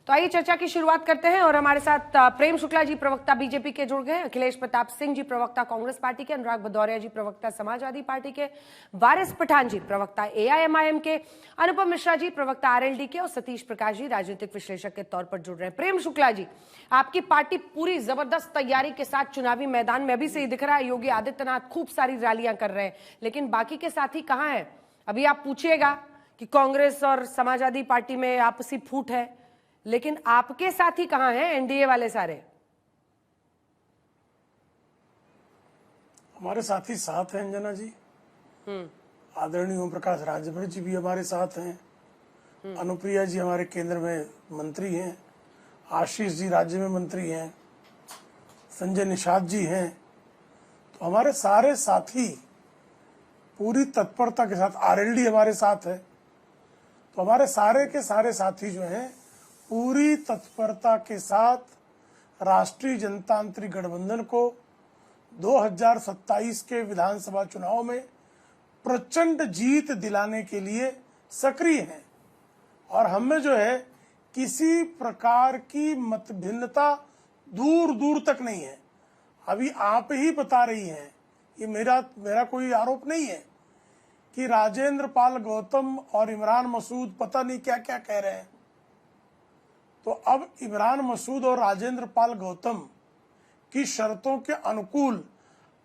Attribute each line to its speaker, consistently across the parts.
Speaker 1: तो आइए चर्चा की शुरुआत करते हैं और हमारे साथ प्रेम शुक्ला जी प्रवक्ता बीजेपी के जुड़ गए, अखिलेश प्रताप सिंह जी प्रवक्ता कांग्रेस पार्टी के, अनुराग भदौरिया जी प्रवक्ता समाजवादी पार्टी के, वारिस पठान जी प्रवक्ता एआईएमआईएम के, अनुपम मिश्रा जी प्रवक्ता आरएलडी के और सतीश प्रकाश जी राजनीतिक विश्लेषक के तौर पर जुड़ रहे हैं। प्रेम शुक्ला जी, आपकी पार्टी पूरी जबरदस्त तैयारी के साथ चुनावी मैदान में अभी से ही दिख रहा है। योगी आदित्यनाथ खूब सारी रैलियां कर रहे हैं, लेकिन बाकी के साथी कहां हैं? अभी आप पूछिएगा कि कांग्रेस और समाजवादी पार्टी में आपसी फूट है, लेकिन आपके साथी कहां हैं? एनडीए वाले सारे
Speaker 2: हमारे साथी साथ हैं। अंजना जी, आदरणीय ओम प्रकाश राजभर जी भी हमारे साथ हैं, अनुप्रिया जी हमारे केंद्र में मंत्री हैं, आशीष जी राज्य में मंत्री हैं, संजय निषाद जी हैं। तो हमारे सारे साथी पूरी तत्परता के साथ, आरएलडी हमारे साथ है। तो हमारे सारे के सारे साथी जो हैं पूरी तत्परता के साथ राष्ट्रीय जनतांत्रिक गठबंधन को 2027 के विधानसभा चुनाव में प्रचंड जीत दिलाने के लिए सक्रिय हैं। और हमें जो है किसी प्रकार की मतभिन्नता दूर दूर तक नहीं है। अभी आप ही बता रही हैं, ये मेरा कोई आरोप नहीं है कि राजेंद्र पाल गौतम और इमरान मसूद पता नहीं क्या क्या कह रहे हैं। तो अब इमरान मसूद और राजेंद्र पाल गौतम की शर्तों के अनुकूल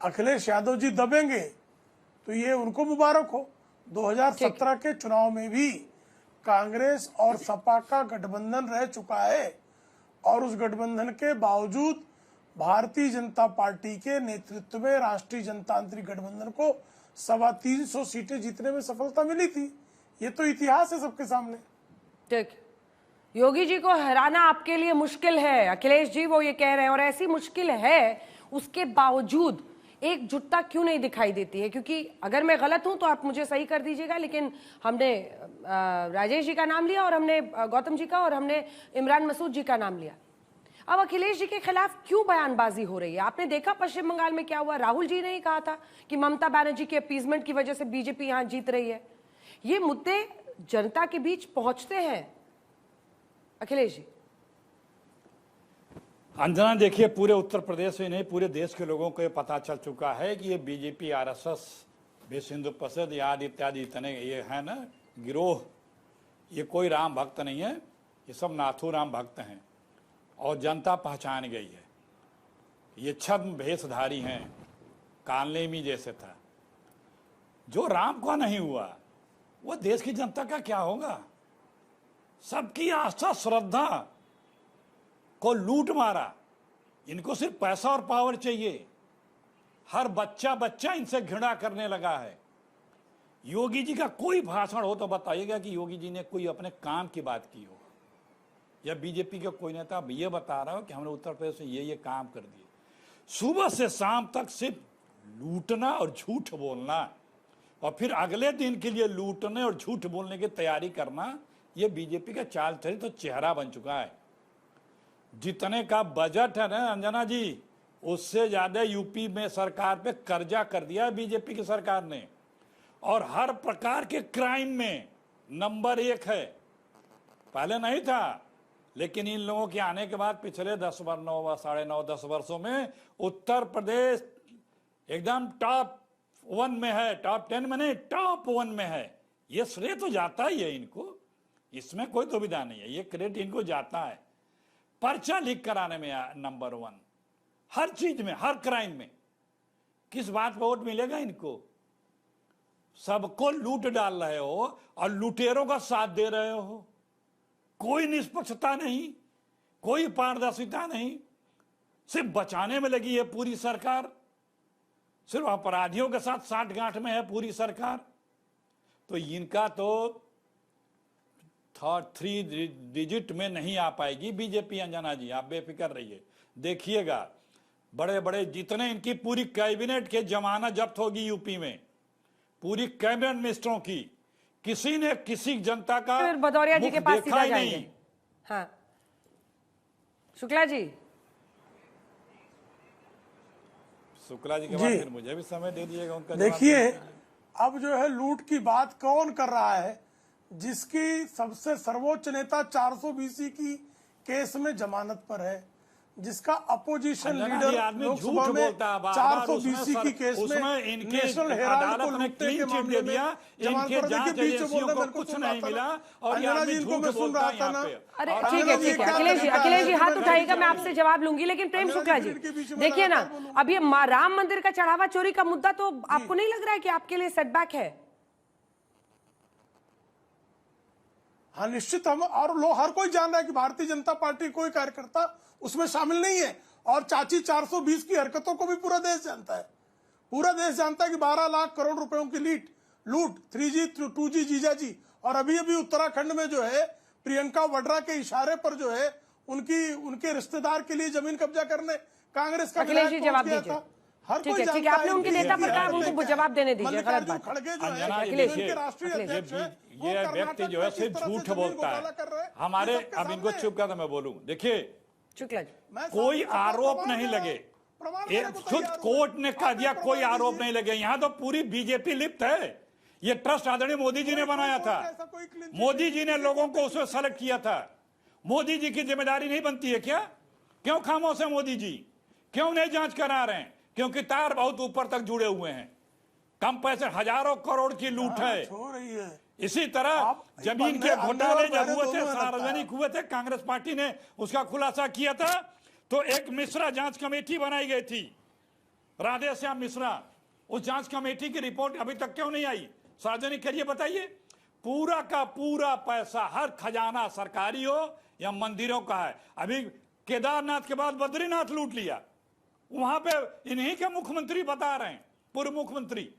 Speaker 2: अखिलेश यादव जी दबेंगे तो ये उनको मुबारक हो। 2017 के चुनाव में भी कांग्रेस और सपा का गठबंधन रह चुका है और उस गठबंधन के बावजूद भारतीय जनता पार्टी के नेतृत्व में राष्ट्रीय जनतांत्रिक गठबंधन को 325 सीटें जीतने में सफलता मिली थी। ये तो इतिहास है सबके सामने।
Speaker 1: ठीक, योगी जी को हराना आपके लिए मुश्किल है, अखिलेश जी वो ये कह रहे हैं, और ऐसी मुश्किल है उसके बावजूद एकजुटता क्यों नहीं दिखाई देती है? क्योंकि अगर मैं गलत हूं तो आप मुझे सही कर दीजिएगा, लेकिन हमने राजेश जी का नाम लिया और हमने गौतम जी का और हमने इमरान मसूद जी का नाम लिया। अब अखिलेश जी के खिलाफ क्यों बयानबाजी हो रही है? आपने देखा पश्चिम बंगाल में क्या हुआ? राहुल जी ने ही कहा था कि ममता बनर्जी के अपीजमेंट की वजह से बीजेपी यहां जीत रही है। ये मुद्दे जनता के बीच पहुंचते हैं अखिलेश जी?
Speaker 3: अंजना, देखिए, पूरे उत्तर प्रदेश में नहीं पूरे देश के लोगों को ये पता चल चुका है कि ये बीजेपी, आरएसएस, विश्व हिंदू परिषद आदि इत्यादि इतने ये है ना गिरोह, ये कोई राम भक्त नहीं है, ये सब नाथू राम भक्त हैं और जनता पहचान गई है। ये छद्म भेषधारी हैं, कालनेमी जैसे था। जो राम का नहीं हुआ वो देश की जनता का क्या होगा? सबकी आस्था श्रद्धा को लूट मारा। इनको सिर्फ पैसा और पावर चाहिए। हर बच्चा इनसे घृणा करने लगा है। योगी जी का कोई भाषण हो तो बताइएगा कि योगी जी ने कोई अपने काम की बात की हो, या बीजेपी का कोई नेता ये बता रहा हो कि हमने उत्तर प्रदेश में ये काम कर दिए। सुबह से शाम तक सिर्फ लूटना और झूठ बोलना, और फिर अगले दिन के लिए लूटने और झूठ बोलने की तैयारी करना, ये बीजेपी का चाल चरित तो चेहरा बन चुका है। जितने का बजट है ना अंजना जी, उससे ज्यादा यूपी में सरकार पे कर्जा कर दिया बीजेपी की सरकार ने, और हर प्रकार के क्राइम में नंबर 1 है। पहले नहीं था, लेकिन इन लोगों के आने के बाद पिछले 10 वर्ष, 9 साढ़े 9 10 वर्षों में उत्तर प्रदेश एकदम टॉप 1 में है। टॉप 10 में नहीं, टॉप 1 में है। ये श्रेय तो जाता ही है इनको, इसमें कोई दुविधा नहीं है, ये क्रेडिट इनको जाता है। पर्चा लीक कराने में नंबर 1, हर चीज में, हर क्राइम में। किस बात पर वोट मिलेगा इनको? सबको लूट डाल रहे हो और लुटेरों का साथ दे रहे हो। कोई निष्पक्षता नहीं, कोई पारदर्शिता नहीं, सिर्फ बचाने में लगी है पूरी सरकार, सिर्फ अपराधियों के साथ साठगांठ में है पूरी सरकार। तो इनका तो 3 डिजिट में नहीं आ पाएगी बीजेपी। अंजना जी, आप बेफिक्र रहिए, देखिएगा बड़े बड़े जितने इनकी पूरी कैबिनेट के जमानत जब्त होगी यूपी में, पूरी कैबिनेट मिनिस्टरों की, किसी ने किसी जनता का
Speaker 1: फिर भदौरिया जी के पास सीधा
Speaker 3: नहीं।
Speaker 1: जाएंगे। हाँ शुक्ला जी,
Speaker 3: शुक्ला जी के बाद फिर मुझे भी समय दे दिएगा उनका।
Speaker 2: देखिए, अब जो है लूट की बात कौन कर रहा है? जिसकी सबसे सर्वोच्च नेता 400 BC की केस में जमानत पर है, जिसका अपोजिशन
Speaker 3: अंजना
Speaker 2: लीडर
Speaker 3: जी, आदमी
Speaker 2: लोकसभा
Speaker 3: झूठ
Speaker 2: में
Speaker 3: बोलता है, बार-बार
Speaker 2: 420 की केस
Speaker 3: उसमें इनके
Speaker 2: नेशनल हेराल्ड
Speaker 3: अदालत
Speaker 2: को
Speaker 3: ने
Speaker 2: लूटने
Speaker 3: क्लीन
Speaker 2: के
Speaker 3: चिट
Speaker 2: मामले
Speaker 3: दे
Speaker 2: में
Speaker 3: दिया,
Speaker 2: जमानत
Speaker 3: इनके
Speaker 2: पर।
Speaker 3: जांच
Speaker 2: देखिए, बीच में
Speaker 3: एजेंसियों
Speaker 2: बोल
Speaker 3: को
Speaker 2: रहे,
Speaker 3: कुछ
Speaker 2: सुन
Speaker 3: नहीं
Speaker 2: रहा था
Speaker 3: मिला
Speaker 2: ना।
Speaker 3: और ये
Speaker 2: अंजना
Speaker 3: आदमी
Speaker 2: जी, इनको
Speaker 3: झूठ
Speaker 2: मैं सुन
Speaker 3: बोलता
Speaker 2: रहा
Speaker 3: है
Speaker 2: था
Speaker 3: यहाँ
Speaker 2: ना।
Speaker 3: पे।
Speaker 1: अरे
Speaker 2: और
Speaker 1: ठीक
Speaker 2: अंजना
Speaker 1: है
Speaker 2: जी,
Speaker 1: ठीक है,
Speaker 2: क्या
Speaker 1: अखिलेश जी,
Speaker 2: तरीका
Speaker 1: अखिलेश जी
Speaker 2: है?
Speaker 1: हाथ
Speaker 2: मैं
Speaker 1: उठाइएगा, मैं
Speaker 2: गाड़ी
Speaker 1: आपसे जवाब लूंगी, लेकिन प्रेम
Speaker 2: अंजना
Speaker 1: शुक्ला
Speaker 2: जी,
Speaker 1: जी
Speaker 2: फिर के बीच में
Speaker 1: देखिए ना,
Speaker 2: लगातार बोलूंगा।
Speaker 1: अब ये राम मंदिर का चढ़ावा चोरी का मुद्दा तो आपको नहीं लग रहा है कि आपके लिए सेटबैक है?
Speaker 2: हाँ, निश्चित। हम और लोग, हर कोई जान रहा है कि भारतीय जनता पार्टी कोई कार्यकर्ता उसमें शामिल नहीं है। और चाची 420 की हरकतों को भी पूरा देश जानता है। पूरा देश जानता है कि 12 लाख करोड़ रुपयों की लूट 3G 2G जीजाजी, और अभी अभी उत्तराखंड में जो है प्रियंका वाड्रा के इशारे पर जो है उनके रिश्तेदार के लिए जमीन कब्जा करने कांग्रेस का
Speaker 1: अखिलेश जी
Speaker 2: विधायक
Speaker 1: जवाब
Speaker 2: पहुंच गया
Speaker 1: दीजिए।
Speaker 2: था। हर
Speaker 1: ठीक
Speaker 2: कोई
Speaker 1: है, ठीक है,
Speaker 2: जानता
Speaker 1: आपने उनके
Speaker 2: कि
Speaker 1: नेता पर
Speaker 2: ये
Speaker 1: कहा,
Speaker 2: है,
Speaker 1: उनको
Speaker 2: क्या
Speaker 1: जवाब देने
Speaker 2: है।
Speaker 1: दीजिए, गलत
Speaker 2: मल्लिकार्जुन
Speaker 1: बात है।
Speaker 2: खड़गे जो है,
Speaker 3: अंजना जी,
Speaker 2: जो
Speaker 3: देखिए,
Speaker 2: इनके राष्ट्रीय अध्यक्ष हैं, वो
Speaker 3: ये
Speaker 2: कर्नाटक
Speaker 3: व्यक्ति जो है
Speaker 2: में किस
Speaker 3: सिर्फ
Speaker 2: तरह से
Speaker 3: झूठ
Speaker 2: जमीन
Speaker 3: बोलता
Speaker 2: घोटाला कर रहे
Speaker 3: है।
Speaker 2: हैं,
Speaker 3: हमारे,
Speaker 2: ये सबके
Speaker 3: अब इनको
Speaker 2: सामने
Speaker 3: चुप कर, मैं बोलूं। देखिए,
Speaker 1: शुक्ला जी,
Speaker 2: मैं
Speaker 3: कोई
Speaker 2: सामने
Speaker 3: आरोप
Speaker 2: प्रमाण
Speaker 3: नहीं
Speaker 2: दे रहा हूं।
Speaker 3: लगे,
Speaker 2: प्रमाण
Speaker 3: ये
Speaker 2: देने को
Speaker 3: खुद
Speaker 2: तैयार हूं।
Speaker 3: कोर्ट ने कह
Speaker 2: आप
Speaker 3: दिया
Speaker 2: एक
Speaker 3: कोई
Speaker 2: प्रमाण
Speaker 3: आरोप
Speaker 2: दीजिए।
Speaker 3: नहीं लगे। यहाँ तो पूरी बीजेपी लिप्त है। ये ट्रस्ट आदरणीय मोदी जी ने बनाया था।
Speaker 2: ऐसा कोई क्लीन चिट
Speaker 3: मोदी
Speaker 2: नहीं
Speaker 3: जी ने
Speaker 2: है।
Speaker 3: लोगों को उसमें सेलेक्ट किया था। मोदी जी की जिम्मेदारी नहीं बनती है क्या? क्यों खामोश है मोदी जी? क्यों नहीं जांच करा रहे हैं? क्योंकि तार बहुत ऊपर तक जुड़े हुए हैं। कम पैसे, हजारों करोड़ की लूट है।
Speaker 2: हो रही है।
Speaker 3: इसी तरह
Speaker 2: आप
Speaker 3: जमीन के
Speaker 2: अंदर
Speaker 3: घोटाले
Speaker 2: और
Speaker 3: जब
Speaker 2: बाहर
Speaker 3: हुए थे,
Speaker 2: दोनों में लगता है।
Speaker 3: सार्वजनिक हुए थे, कांग्रेस पार्टी ने उसका खुलासा किया था, तो एक मिश्रा जांच कमेटी बनाई गई थी, राधेश्याम मिश्रा। उस जांच कमेटी की रिपोर्ट अभी तक क्यों नहीं आई? सार्वजनिक करिए, बताइए। पूरा का पूरा पैसा, हर खजाना सरकारी हो या मंदिरों का है। अभी केदारनाथ के बाद बद्रीनाथ लूट लिया, वहां पे इन्हीं के मुख्यमंत्री बता रहे हैं, पूर्व मुख्यमंत्री।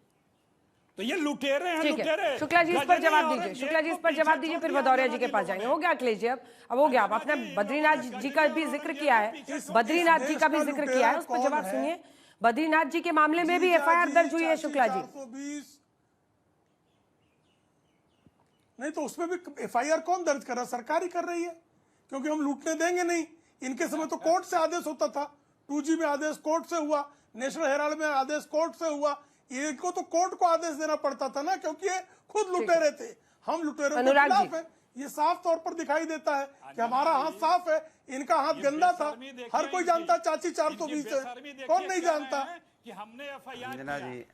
Speaker 3: तो ये लुटेरे हैं,
Speaker 1: ठीक
Speaker 3: लुटेरे।
Speaker 1: है, शुक्ला जी इस पर
Speaker 3: गजनी
Speaker 1: जवाब
Speaker 3: और
Speaker 1: दीजिए,
Speaker 3: जेब
Speaker 1: शुक्ला जी
Speaker 3: को
Speaker 1: इस पर
Speaker 3: पीछे
Speaker 1: जवाब दीजिए,
Speaker 3: छोड़
Speaker 1: फिर
Speaker 3: दिया
Speaker 1: भदौरिया
Speaker 3: अंजना
Speaker 1: जी के पास
Speaker 3: लोगों
Speaker 1: जाएंगे।
Speaker 3: ने।
Speaker 1: हो गया अखिलेश जी, अब हो गया। अब आपने बद्रीनाथ जी का भी जिक्र किया है, बद्रीनाथ जी का भी जिक्र किया है, उस पर जवाब सुनिए। बद्रीनाथ जी के मामले में भी FIR दर्ज हुई है शुक्ला जी।
Speaker 2: 420 नहीं तो उसमें भी FIR कौन दर्ज कर रहा है? सरकार ही कर रही है, क्योंकि हम लूटने देंगे नहीं। इनके समय तो कोर्ट से आदेश होता था। 2G में आदेश कोर्ट से हुआ, नेशनल हेराल्ड में आदेश कोर्ट से हुआ। इनको तो कोर्ट को आदेश देना पड़ता था ना, क्योंकि ये खुद लुटेरे थे। हम लुटेरों के
Speaker 1: अनुराग
Speaker 2: खिलाफ
Speaker 1: जी।
Speaker 2: है। ये साफ तौर पर दिखाई देता है कि हमारा हाथ साफ है, इनका हाथ गंदा था। हर कोई जानता चाची 420 है, कौन नहीं जानता?
Speaker 3: कि हमने FIR
Speaker 4: अंजना
Speaker 3: किया।
Speaker 4: जी,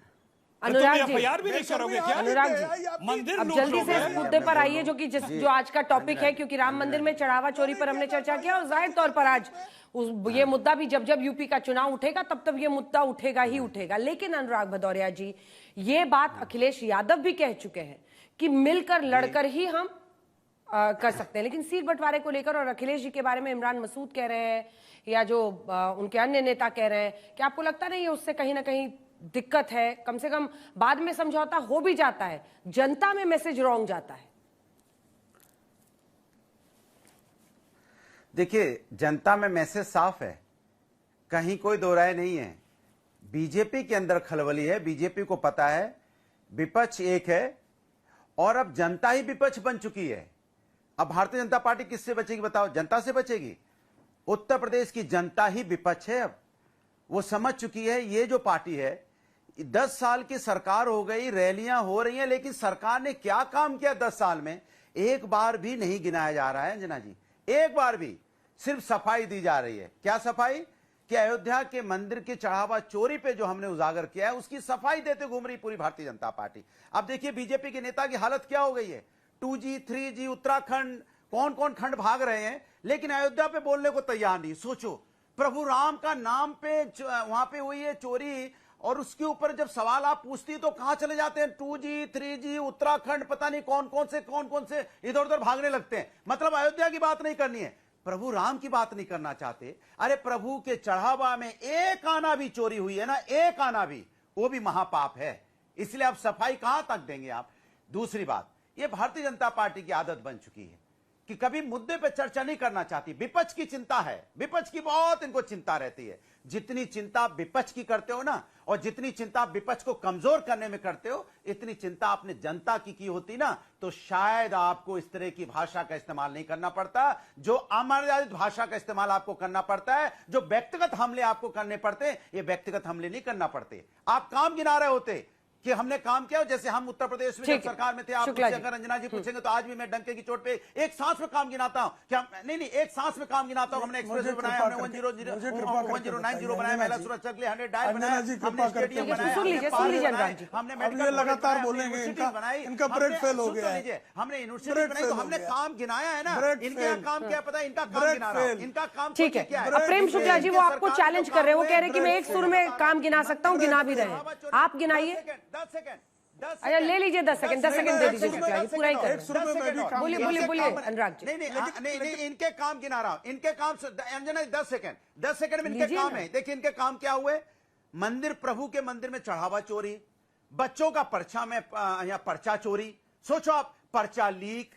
Speaker 1: अनुराग जी,
Speaker 3: FIR भी नहीं करोगे क्या?
Speaker 1: अनुराग जी,
Speaker 3: मंदिर
Speaker 1: अब
Speaker 3: लूट
Speaker 1: जल्दी
Speaker 3: लोगे।
Speaker 1: से इस मुद्दे पर आइए जो कि जो आज का टॉपिक है, क्योंकि राम मंदिर में चढ़ावा चोरी पर हमने चर्चा किया, और जाहिर तौर पर आज ये मुद्दा भी जब यूपी का चुनाव उठेगा तब ये मुद्दा उठेगा ही उठेगा। लेकिन अनुराग भदौरिया जी, ये बात अखिलेश यादव भी कह चुके हैं कि मिलकर लड़कर ही हम कर सकते हैं। लेकिन सीट बंटवारे को लेकर और अखिलेश जी के बारे में इमरान मसूद कह रहे हैं या जो उनके अन्य नेता कह रहे हैं, कि आपको लगता नहीं है उससे कहीं ना कहीं दिक्कत है? कम से कम बाद में समझौता हो भी जाता है, जनता में मैसेज रॉन्ग जाता है।
Speaker 4: देखिए, जनता में मैसेज साफ है, कहीं कोई दो राय नहीं है। बीजेपी के अंदर खलबली है। बीजेपी को पता है विपक्ष एक है और अब जनता ही विपक्ष बन चुकी है। अब भारतीय जनता पार्टी किससे बचेगी बताओ? जनता से बचेगी। उत्तर प्रदेश की जनता ही विपक्ष है। अब वो समझ चुकी है ये जो पार्टी है, 10 साल की सरकार हो गई, रैलियां हो रही हैं, लेकिन सरकार ने क्या काम किया 10 साल में? एक बार भी नहीं गिनाया जा रहा है अंजना जी, एक बार भी। सिर्फ सफाई दी जा रही है। क्या सफाई? कि अयोध्या के मंदिर के चढ़ावा चोरी पे जो हमने उजागर किया है, उसकी सफाई देते घूम रही पूरी भारतीय जनता पार्टी। अब देखिए बीजेपी के नेता की हालत क्या हो गई है। 2G 3G उत्तराखंड, कौन कौन खंड भाग रहे हैं, लेकिन अयोध्या पे बोलने को तैयार नहीं। सोचो, प्रभु राम का नाम पे वहां पे हुई है चोरी, और उसके ऊपर जब सवाल आप पूछती है तो कहां चले जाते हैं? 2G 3G उत्तराखंड, पता नहीं कौन कौन से इधर उधर भागने लगते हैं। मतलब अयोध्या की बात नहीं करनी है, प्रभु राम की बात नहीं करना चाहते। अरे प्रभु के चढ़ावा में एक आना भी चोरी हुई है ना, एक आना भी, वो भी महापाप है। इसलिए आप सफाई कहां तक देंगे आप? दूसरी बात, ये भारतीय जनता पार्टी की आदत बन चुकी है कि कभी मुद्दे पे चर्चा नहीं करना चाहती। विपक्ष की चिंता है, विपक्ष की बहुत इनको चिंता रहती है। जितनी चिंता विपक्ष की करते हो ना, और जितनी चिंता विपक्ष को कमजोर करने में करते हो, इतनी चिंता आपने जनता की होती ना, तो शायद आपको इस तरह की भाषा का इस्तेमाल नहीं करना पड़ता, जो अमर्यादित भाषा का इस्तेमाल आपको करना पड़ता है, जो व्यक्तिगत हमले आपको करने पड़ते हैं। ये व्यक्तिगत हमले नहीं करना पड़ते। आप काम गिना रहे होते, कि हमने काम किया। जैसे हम उत्तर प्रदेश में जब
Speaker 1: ठीक है।
Speaker 4: सरकार में थे, आप
Speaker 1: शुक्ला
Speaker 4: मुझसे
Speaker 1: जी।
Speaker 4: अगर रंजना जी पूछेंगे तो आज भी मैं डंके की चोट पे एक सांस में काम गिनाता हूं कि हम नहीं एक सांस में काम गिनाता हूं। हमने एक्सप्रेस
Speaker 2: मुझे
Speaker 4: बनाया,
Speaker 2: कृपा
Speaker 4: हमने
Speaker 2: करके-
Speaker 4: 1090 बनाया, महिला सुरक्षा के लिए 100 डायल
Speaker 2: अंजना
Speaker 4: बनाया,
Speaker 2: जी, कृपा
Speaker 4: हमने
Speaker 2: करके-
Speaker 4: स्टेडियम
Speaker 2: ठीक है,
Speaker 4: बनाया,
Speaker 1: सुन लीजिए,
Speaker 4: हमने
Speaker 1: सुन लीजिए
Speaker 4: पार्क
Speaker 1: अनुराग जी।
Speaker 4: बनाए, हमने
Speaker 2: अब
Speaker 4: मेडिकल
Speaker 2: ये
Speaker 4: कॉलेज
Speaker 2: लगातार
Speaker 4: बनाए,
Speaker 2: बोलेंगे,
Speaker 4: हमने यूनिवर्सिटीज
Speaker 2: इनका-
Speaker 4: बनाई,
Speaker 2: इनका
Speaker 4: हमने-
Speaker 2: ब्रेक फेल हो
Speaker 4: सुन तो
Speaker 2: गया है।
Speaker 4: लीजिए, हमने यूनिवर्सिटी
Speaker 2: ब्रेक
Speaker 4: बनाई
Speaker 2: फेल
Speaker 4: तो
Speaker 2: हो
Speaker 4: हमने
Speaker 2: गया।
Speaker 4: काम गिनाया है ना।
Speaker 2: ब्रेक
Speaker 4: इनके यहाँ
Speaker 2: फेल।
Speaker 4: काम क्या पता, इनका काम
Speaker 2: ब्रेक
Speaker 4: गिना रहा हूं।
Speaker 2: फेल।
Speaker 4: इनका काम
Speaker 1: ठीक है।
Speaker 4: क्या है?
Speaker 1: अब प्रेम शुक्ला जी वो आपको
Speaker 4: सरकार
Speaker 1: चैलेंज
Speaker 4: जो
Speaker 1: कर रहे हैं, वो
Speaker 4: काम
Speaker 1: कह रहे हैं कि मैं एक सुर में काम गिना सकता हूँ, गिना भी रहे हैं। आप गिनाइए।
Speaker 4: 10 सेकंड
Speaker 1: अच्छा ले लीजिए 10 सेकंड, 10 सेकंड दे दीजिए शुक्ला जी, पूरा ही कर
Speaker 2: एक सुर में मैं भी काम
Speaker 1: बोलिए,
Speaker 2: गिना
Speaker 1: बोलिए,
Speaker 2: सकता
Speaker 1: बोलिए,
Speaker 2: हूं।
Speaker 1: अनुराग जी।
Speaker 4: नहीं, इनके काम गिना रहा हूं। इनके काम अंजना 10 सेकंड में इनके
Speaker 1: लीजिए
Speaker 4: काम
Speaker 1: ना।
Speaker 4: है। देखिए इनके काम क्या हुए। मंदिर, प्रभु के मंदिर में चढ़ावा चोरी, बच्चों का पर्चा में या पर्चा चोरी, सोचो आप, पर्चा लीक,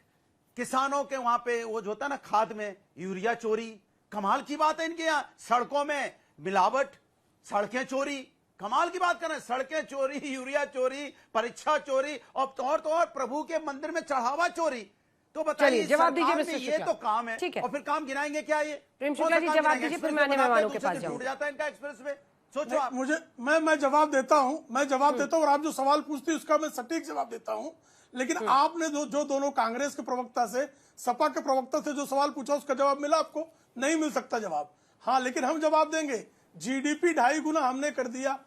Speaker 4: किसानों के वहां पे वो जो होता है ना खाद में यूरिया चोरी, कमाल की बात है। इनके यहाँ सड़कों में मिलावट, सड़कें चोरी, कमाल की बात कर रहे हैं। सड़कें चोरी, यूरिया चोरी, परीक्षा चोरी, और तो और प्रभु के मंदिर में चढ़ावा चोरी। तो बताइए
Speaker 1: चलिए, जवाब दीजिए
Speaker 4: सरकार
Speaker 1: मिस्टर
Speaker 4: में ये
Speaker 1: शुक्ला।
Speaker 4: तो काम है।
Speaker 1: ठीक है।
Speaker 4: और फिर काम गिनाएंगे क्या ये?
Speaker 1: प्रेम
Speaker 4: कौन
Speaker 1: शुक्ला
Speaker 4: सा
Speaker 1: जी,
Speaker 4: काम
Speaker 1: जवाब
Speaker 4: गिनाएंगे?
Speaker 1: दीजिए, फिर
Speaker 4: एक्सप्रेस
Speaker 1: मैं अन्य
Speaker 4: बनाते हैं,
Speaker 1: मेहमानों के
Speaker 4: दूसरे
Speaker 1: पास
Speaker 4: दिन
Speaker 1: जाऊंगी।
Speaker 4: टूट जाता है इनका एक्सप्रेस में। सोचो आप।
Speaker 2: मैं जवाब देता हूं, मैं जवाब देता हूं, और आप जो सवाल पूछती है उसका मैं सटीक जवाब देता हूं। लेकिन आपने जो दोनों कांग्रेस के प्रवक्ता से, सपा के प्रवक्ता से जो सवाल पूछा उसका जवाब मिला आपको? नहीं मिल सकता जवाब। हाँ, लेकिन हम जवाब देंगे। जीडीपी 2.5 गुना हमने कर दिया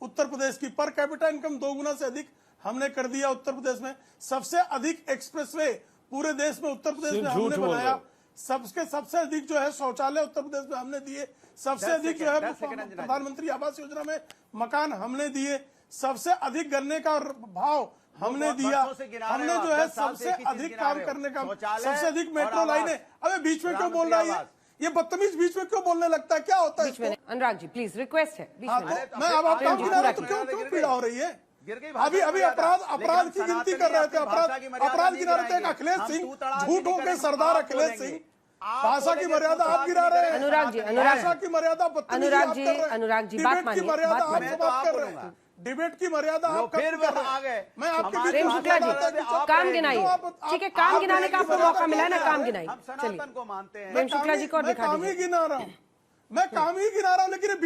Speaker 2: उत्तर प्रदेश की, पर कैपिटा इनकम 2 गुना से अधिक हमने कर दिया उत्तर प्रदेश में। सबसे अधिक एक्सप्रेसवे पूरे देश में उत्तर प्रदेश में हमने बनाया। सबसे अधिक जो है शौचालय उत्तर प्रदेश में हमने दिए। सबसे अधिक जो है प्रधानमंत्री आवास योजना में मकान हमने दिए। सबसे अधिक गन्ने का भाव हमने दिया। हमने जो है सबसे अधिक काम करने का, सबसे अधिक मेट्रो लाइनें। अबे बीच में क्यों बोल रहा है ये बदतमीज? बीच में क्यों बोलने लगता है? क्या होता है
Speaker 1: बीच में
Speaker 2: इसको?
Speaker 1: अनुराग जी प्लीज, रिक्वेस्ट है बीच
Speaker 2: हाँ,
Speaker 1: में।
Speaker 2: तो मैं अब आप काम गिना रहा हूं, तो क्यों पीड़ा हो रही है? अभी अपराध की गिनती कर रहे थे, अपराध गिना रहे थे। अखिलेश सिंह झूठों के सरदार अखिलेश सिंह, भाषा की मर्यादा आप गिरा रहे हैं।
Speaker 1: अनुराग जी,
Speaker 2: भाषा की मर्यादा
Speaker 1: अनुराग जी, बात मानिए,
Speaker 2: मर्यादा
Speaker 1: बात
Speaker 2: आप
Speaker 1: मानिए।
Speaker 2: सब बात कर रहे हैं। डिबेट की मर्यादा आप
Speaker 4: फिर
Speaker 2: कर रहे
Speaker 4: आ
Speaker 2: हैं।
Speaker 4: गए।
Speaker 2: मैं आपके बीच
Speaker 1: प्रेम
Speaker 2: में
Speaker 1: शुक्ला जी,
Speaker 2: बात करता हूं।
Speaker 1: काम गिनाइए। ठीक है, काम गिनाने का आपको मौका मिला है ना, काम
Speaker 4: हम
Speaker 1: गिनाइए।
Speaker 4: सनातन
Speaker 1: चलिए,
Speaker 4: को मानते हैं।
Speaker 1: प्रेम शुक्ला जी को
Speaker 2: मैं
Speaker 1: दिखा
Speaker 2: काम ही
Speaker 1: दीजिए।
Speaker 2: गिना रहा हूं, मैं काम ही गिना रहा हूं, लेकिन ये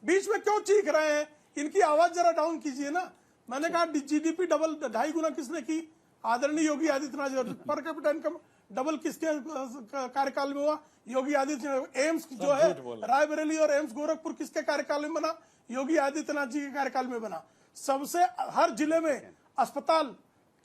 Speaker 2: बीच में क्यों चीख रहे हैं? इनकी आवाज जरा डाउन कीजिए ना। मैंने कहा जीडीपी डबल 2.5 गुना किसने की? आदरणीय Yogi Adityanath ji. Per capita income double किसके कार्यकाल में हुआ? योगी आदित्यनाथ। एम्स जो है रायबरेली और एम्स गोरखपुर किसके कार्यकाल में बना? योगी आदित्यनाथ जी के कार्यकाल में बना। सबसे हर जिले में अस्पताल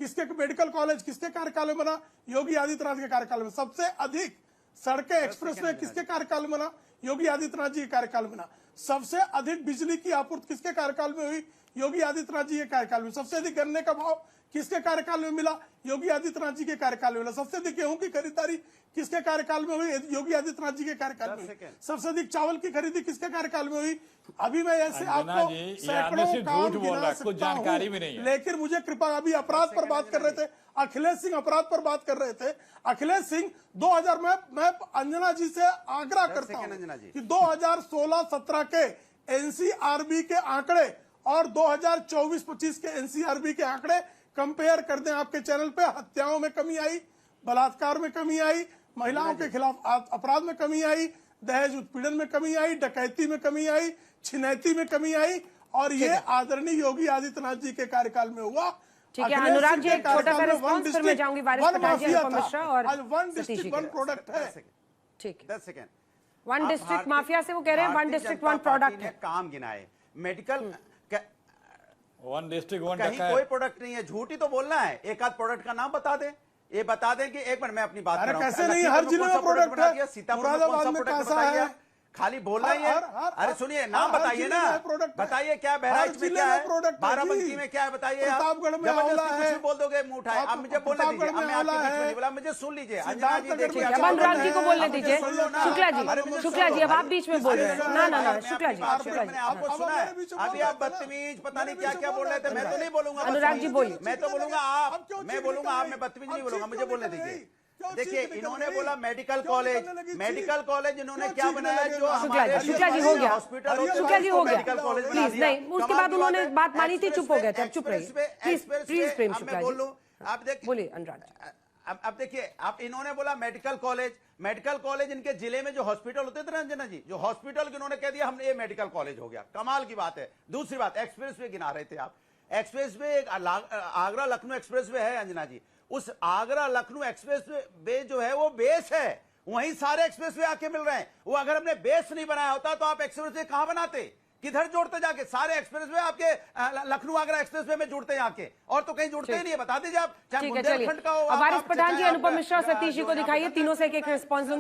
Speaker 2: किसके, मेडिकल कॉलेज किसके कार्यकाल में बना? योगी आदित्यनाथ के कार्यकाल में। सबसे अधिक सड़कें एक्सप्रेस में किसके कार्यकाल में बना? योगी आदित्यनाथ जी के कार्यकाल में बना। सबसे अधिक बिजली की आपूर्ति किसके कार्यकाल में हुई? योगी आदित्यनाथ जी के कार्यकाल में। सबसे अधिक गन्ने का भाव किसके कार्यकाल में मिला? योगी आदित्यनाथ जी के कार्यकाल में मिला। सबसे अधिक गेहूं की खरीदारी किसके कार्यकाल में हुई? योगी आदित्यनाथ जी के कार्यकाल में हुई। सबसे अधिक चावल की खरीदी किसके कार्यकाल में हुई? अभी मैं ऐसे आपको सैकड़ों काम गिना सकता हूं,
Speaker 3: जानकारी भी नहीं है।
Speaker 2: लेकिन मुझे कृपा, अभी अपराध पर बात कर रहे थे, अखिलेश सिंह अपराध पर बात कर रहे थे। अखिलेश सिंह 2000 में, मैं अंजना जी से आग्रह करता हूं कि 2016-17 के एनसीआरबी के आंकड़े और 2024-25 के एनसीआरबी के आंकड़े कंपेयर कर दें आपके चैनल पे। हत्याओं में कमी आई, बलात्कार में कमी आई, महिलाओं के खिलाफ अपराध में कमी आई, दहेज उत्पीड़न में कमी आई, डकैती में कमी आई, छिनैती में कमी आई, और ये आदरणीय योगी आदित्यनाथ जी के कार्यकाल में हुआ।
Speaker 1: ठीक है अनुराग जी, एक छोटा सा रिस्पॉन्स, फिर मैं जाऊंगी वारिस पठान जी, अनुपम मिश्रा और
Speaker 2: आज वन
Speaker 1: सतीश जी
Speaker 2: डिस्ट्रिक्ट
Speaker 1: के।
Speaker 2: वन प्रोडक्ट है।
Speaker 1: ठीक है,
Speaker 4: 10 सेकंड।
Speaker 1: वन डिस्ट्रिक्ट माफिया से वो कह रहे हैं वन डिस्ट्रिक्ट वन प्रोडक्ट है।
Speaker 4: काम गिनाए, मेडिकल
Speaker 3: वन डिस्ट्रिक्ट वन
Speaker 4: कहीं कोई प्रोडक्ट नहीं है। झूठी तो बोलना है। एक आध प्रोडक्ट का नाम बता दें। ये बता दें कि एक मिनट मैं अपनी बात कर रहा हूं।
Speaker 2: कैसे नहीं, हर जिले में प्रोडक्ट है।
Speaker 4: सीतापुर में कौन सा प्रोडक्ट बताइए? खाली बोलना ही है। अरे सुनिए, नाम बताइए ना, बताइए क्या बहराइच में क्या है, बाराबंकी में क्या है बताइए।
Speaker 2: प्रतापगढ़ में
Speaker 4: जबरदस्ती
Speaker 2: आंवला
Speaker 4: कुछ
Speaker 2: है।
Speaker 4: भी बोल दोगे, मुंह उठाए। अब मुझे बोलने दीजिए, अब मैं आपके बीच में नहीं बोला, मुझे सुन लीजिए। अंजना जी देखिए,
Speaker 1: अब अनुराग जी को बोलने दीजिए। शुक्ला जी अब आप बीच में बोल रहे हैं। ना शुक्ला जी,
Speaker 4: मैंने आपको सुना है। अभी आप बदतमीज पता नहीं क्या क्या बोल रहे थे। मैं तो नहीं बोलूंगा
Speaker 1: अनुराग जी बोलिए।
Speaker 4: मैं तो बोलूंगा आप, मैं बोलूंगा आप, मैं बदतमीज नहीं बोलूंगा, मुझे बोलने दीजिए। देखिए इन्होंने बोला मेडिकल कॉलेज इन्होंने क्या बनाया? जो
Speaker 1: शुक्ला जी हो गया,
Speaker 4: हॉस्पिटल,
Speaker 1: शुक्ला जी हो गया,
Speaker 4: मेडिकल कॉलेज
Speaker 1: प्लीज नहीं। उसके बाद उन्होंने बात मानी थी, चुप हो गए थे, अब चुप रहिए प्लीज। प्रेम शुक्ला जी
Speaker 4: आप देखिए,
Speaker 1: बोलिए अनुराग जी।
Speaker 4: अब देखिए, आप इन्होंने बोला मेडिकल कॉलेज इनके जिले में जो हॉस्पिटल होते थे ना अंजना जी, जो हॉस्पिटल इन्होंने कह दिया हमने ये मेडिकल कॉलेज हो गया। कमाल की बात है। दूसरी बात, एक्सप्रेस वे गिना रहे थे आप। एक्सप्रेस वे एक आगरा लखनऊ एक्सप्रेस वे है अंजना जी, उस आगरा लखनऊ एक्सप्रेस वे जो है वो बेस है, वहीं सारे एक्सप्रेस वे आके मिल रहे हैं। वो अगर हमने बेस नहीं बनाया होता तो आप एक्सप्रेस वे कहां बनाते, किधर जोड़ते जाके? सारे एक्सप्रेस वे आपके लखनऊ आगरा एक्सप्रेस वे में जुड़ते हैं आके, और तो कहीं जुड़ते ही नहीं है। बता दीजिए आप, चाहे
Speaker 1: ठीक है, चलिए
Speaker 4: बुंदेलखंड का हो,
Speaker 1: अब वारिस
Speaker 4: आप
Speaker 1: पठान जी,
Speaker 4: चाहे
Speaker 1: अनुपम
Speaker 4: आप,
Speaker 1: मिश्रा, सतीश जी को
Speaker 4: जो है
Speaker 1: दिखाइए,
Speaker 4: आपका-
Speaker 1: तीनों से एक एक रिस्पॉन्स लूंगी।